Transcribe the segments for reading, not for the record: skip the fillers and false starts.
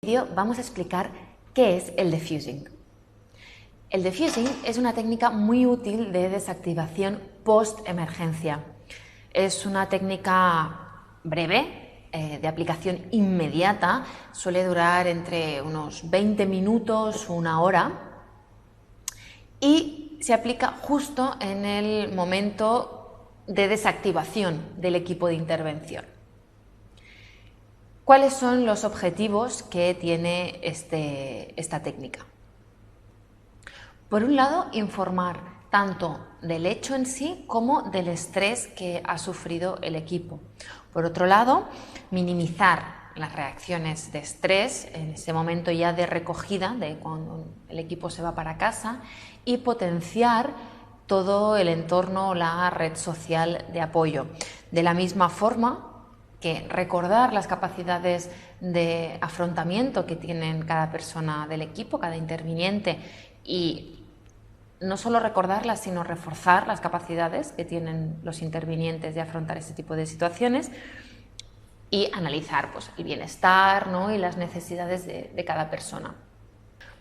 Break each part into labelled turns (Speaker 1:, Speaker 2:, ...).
Speaker 1: vídeo vamos a explicar qué es el defusing. El defusing es una técnica muy útil de desactivación post-emergencia. Es una técnica breve, de aplicación inmediata, suele durar entre unos 20 minutos, una hora, y se aplica justo en el momento de desactivación del equipo de intervención. ¿Cuáles son los objetivos que tiene esta técnica? Por un lado, informar tanto del hecho en sí como del estrés que ha sufrido el equipo. Por otro lado, minimizar las reacciones de estrés en ese momento ya de recogida, de cuando el equipo se va para casa, y potenciar todo el entorno, la red social de apoyo. De la misma forma que recordar las capacidades de afrontamiento que tienen cada persona del equipo, cada interviniente, y no solo recordarlas, sino reforzar las capacidades que tienen los intervinientes de afrontar este tipo de situaciones y analizar el bienestar, ¿no?, y las necesidades de cada persona.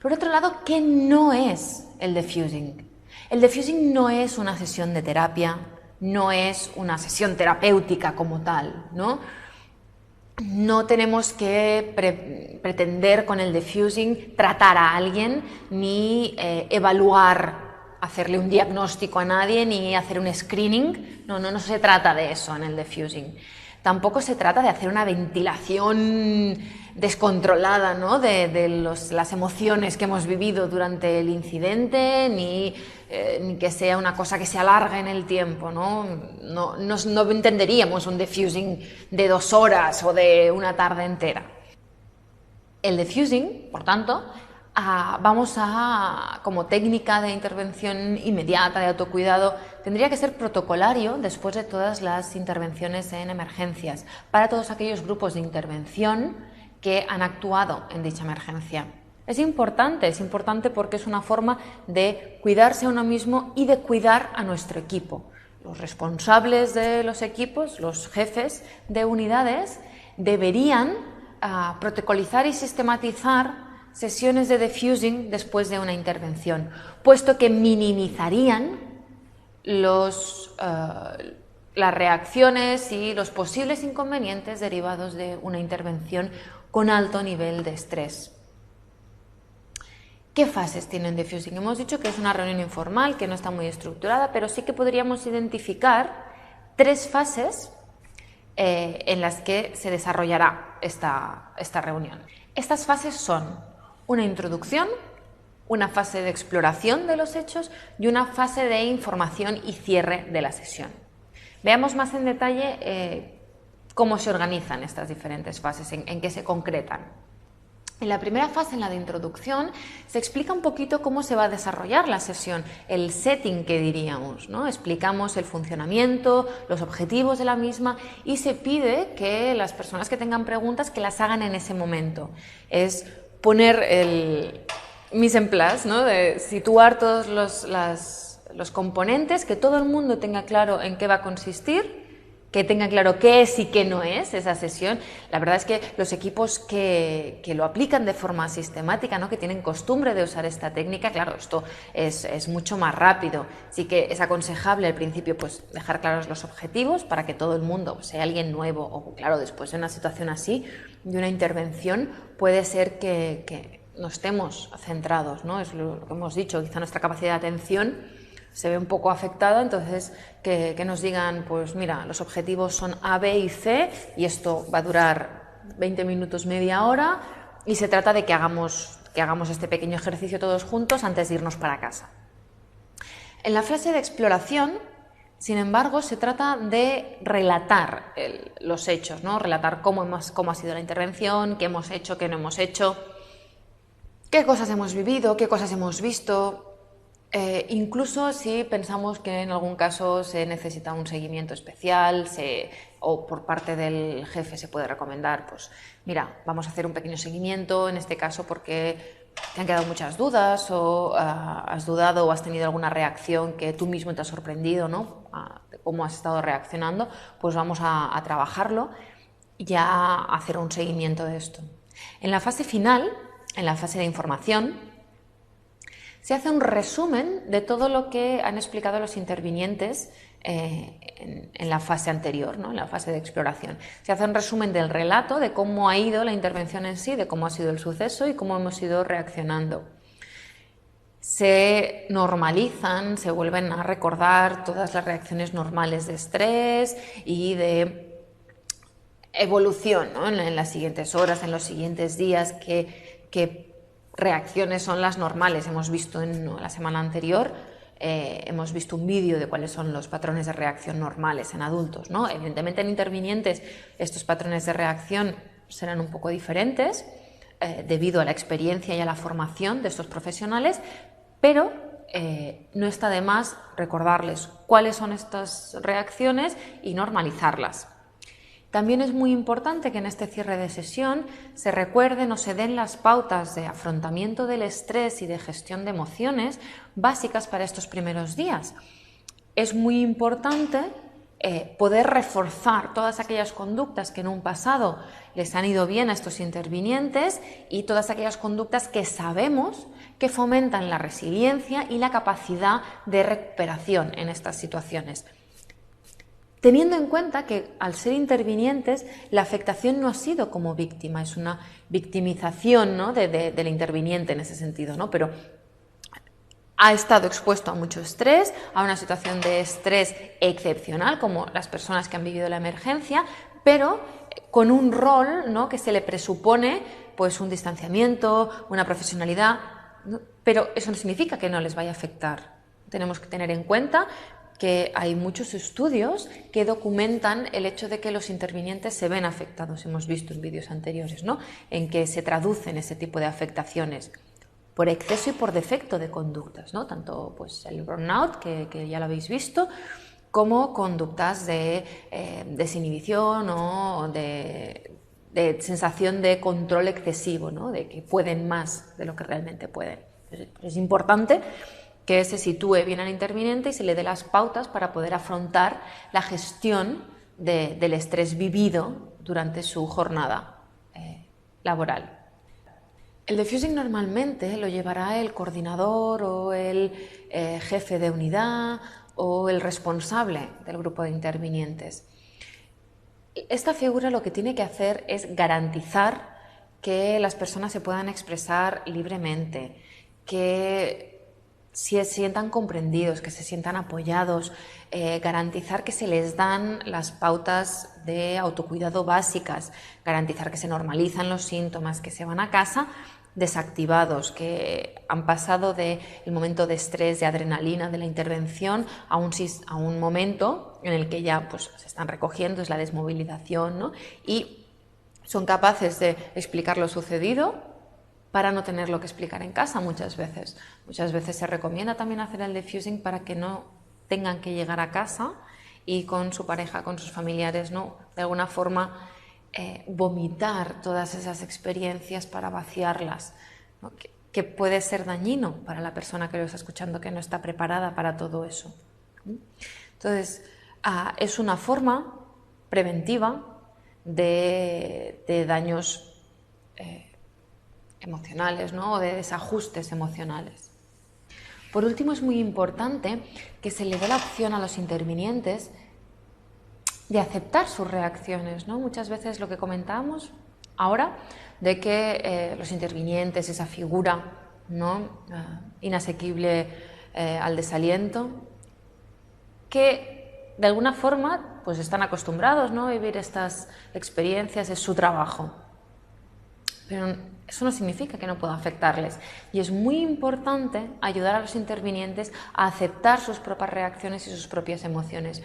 Speaker 1: Por otro lado, ¿qué no es el defusing? El defusing no es una sesión de terapia, no es una sesión terapéutica como tal, ¿no? No tenemos que pretender con el defusing tratar a alguien, ni evaluar, hacerle un diagnóstico a nadie, ni hacer un screening. No se trata de eso en el defusing. Tampoco se trata de hacer una ventilación descontrolada, ¿no?, de las emociones que hemos vivido durante el incidente, ni que sea una cosa que se alargue en el tiempo, ¿no? No entenderíamos un defusing de 2 horas o de una tarde entera. El defusing, por tanto, como técnica de intervención inmediata, de autocuidado, tendría que ser protocolario después de todas las intervenciones en emergencias, para todos aquellos grupos de intervención que han actuado en dicha emergencia. Es importante porque es una forma de cuidarse a uno mismo y de cuidar a nuestro equipo. Los responsables de los equipos, los jefes de unidades, deberían protocolizar y sistematizar sesiones de defusing después de una intervención, puesto que minimizarían las reacciones y los posibles inconvenientes derivados de una intervención con alto nivel de estrés. ¿Qué fases tiene un defusing? Hemos dicho que es una reunión informal, que no está muy estructurada, pero sí que podríamos identificar 3 fases en las que se desarrollará esta reunión. Estas fases son una introducción, una fase de exploración de los hechos y una fase de información y cierre de la sesión. Veamos más en detalle cómo se organizan estas diferentes fases, en qué se concretan. En la primera fase, en la de introducción, se explica un poquito cómo se va a desarrollar la sesión, el setting que diríamos, ¿no? Explicamos el funcionamiento, los objetivos de la misma, y se pide que las personas que tengan preguntas que las hagan en ese momento. Es poner el mise en place, ¿no?, de situar todos los componentes, que todo el mundo tenga claro en qué va a consistir, que tenga claro qué es y qué no es esa sesión. La verdad es que los equipos que lo aplican de forma sistemática, ¿no?, que tienen costumbre de usar esta técnica, claro, esto es mucho más rápido. Sí que es aconsejable al principio dejar claros los objetivos para que todo el mundo, sea alguien nuevo o, claro, después de una situación así, de una intervención, puede ser que no estemos centrados, ¿no? Es lo que hemos dicho, quizá nuestra capacidad de atención se ve un poco afectada, entonces que nos digan, pues mira, los objetivos son A, B y C, y esto va a durar 20 minutos, media hora, y se trata de que hagamos este pequeño ejercicio todos juntos antes de irnos para casa. En la fase de exploración, sin embargo, se trata de relatar los hechos, ¿no? Relatar cómo ha sido la intervención, qué hemos hecho, qué no hemos hecho, qué cosas hemos vivido, qué cosas hemos visto. Incluso si pensamos que en algún caso se necesita un seguimiento especial o por parte del jefe se puede recomendar, pues mira, vamos a hacer un pequeño seguimiento en este caso porque te han quedado muchas dudas o has dudado o has tenido alguna reacción que tú mismo te has sorprendido, ¿no?, de cómo has estado reaccionando, pues vamos a trabajarlo y a hacer un seguimiento de esto. En la fase final, en la fase de información, se hace un resumen de todo lo que han explicado los intervinientes en la fase anterior, ¿no? En la fase de exploración. Se hace un resumen del relato, de cómo ha ido la intervención en sí, de cómo ha sido el suceso y cómo hemos ido reaccionando. Se normalizan, se vuelven a recordar todas las reacciones normales de estrés y de evolución, ¿no? En las siguientes horas, en los siguientes días, qué reacciones son las normales. Hemos visto en la semana anterior, hemos visto un vídeo de cuáles son los patrones de reacción normales en adultos, ¿no? Evidentemente en intervinientes estos patrones de reacción serán un poco diferentes debido a la experiencia y a la formación de estos profesionales, pero no está de más recordarles cuáles son estas reacciones y normalizarlas. También es muy importante que en este cierre de sesión se recuerden o se den las pautas de afrontamiento del estrés y de gestión de emociones básicas para estos primeros días. Es muy importante poder reforzar todas aquellas conductas que en un pasado les han ido bien a estos intervinientes y todas aquellas conductas que sabemos que fomentan la resiliencia y la capacidad de recuperación en estas situaciones. Teniendo en cuenta que al ser intervinientes la afectación no ha sido como víctima, es una victimización, ¿no? del interviniente en ese sentido, ¿no? Pero ha estado expuesto a mucho estrés, a una situación de estrés excepcional, como las personas que han vivido la emergencia, pero con un rol, ¿no? que se le presupone pues, un distanciamiento, una profesionalidad, ¿no? Pero eso no significa que no les vaya a afectar. Tenemos que tener en cuenta que hay muchos estudios que documentan el hecho de que los intervinientes se ven afectados, hemos visto en vídeos anteriores, ¿no? En que se traducen ese tipo de afectaciones por exceso y por defecto de conductas, ¿no? Tanto pues, el burnout, que ya lo habéis visto, como conductas de desinhibición o de sensación de control excesivo, ¿no? De que pueden más de lo que realmente pueden. Es importante que se sitúe bien al interviniente y se le dé las pautas para poder afrontar la gestión del estrés vivido durante su jornada laboral. El diffusing normalmente lo llevará el coordinador o el jefe de unidad o el responsable del grupo de intervinientes. Esta figura lo que tiene que hacer es garantizar que las personas se puedan expresar libremente, que se sientan comprendidos, que se sientan apoyados, garantizar que se les dan las pautas de autocuidado básicas, garantizar que se normalizan los síntomas, que se van a casa desactivados, que han pasado del momento de estrés, de adrenalina, de la intervención a un momento en el que ya pues, se están recogiendo, es la desmovilización, ¿no? Y son capaces de explicar lo sucedido para no tenerlo que explicar en casa muchas veces. Muchas veces se recomienda también hacer el diffusing para que no tengan que llegar a casa y con su pareja, con sus familiares, ¿no? De alguna forma vomitar todas esas experiencias para vaciarlas, ¿no? que puede ser dañino para la persona que lo está escuchando, que no está preparada para todo eso. Entonces, es una forma preventiva de daños emocionales, ¿no? O de desajustes emocionales. Por último, es muy importante que se le dé la opción a los intervinientes de aceptar sus reacciones, ¿no? Muchas veces lo que comentábamos ahora, de que los intervinientes, esa figura, ¿no? Inasequible al desaliento, que de alguna forma pues están acostumbrados, ¿no? a vivir estas experiencias, es su trabajo. Pero eso no significa que no pueda afectarles. Y es muy importante ayudar a los intervinientes a aceptar sus propias reacciones y sus propias emociones.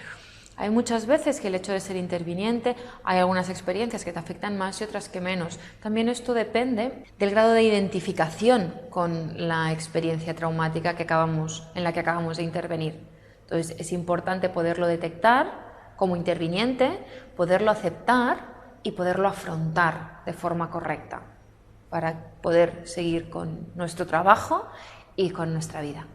Speaker 1: Hay muchas veces que el hecho de ser interviniente, hay algunas experiencias que te afectan más y otras que menos. También esto depende del grado de identificación con la experiencia traumática en la que acabamos de intervenir. Entonces es importante poderlo detectar como interviniente, poderlo aceptar y poderlo afrontar de forma correcta para poder seguir con nuestro trabajo y con nuestra vida.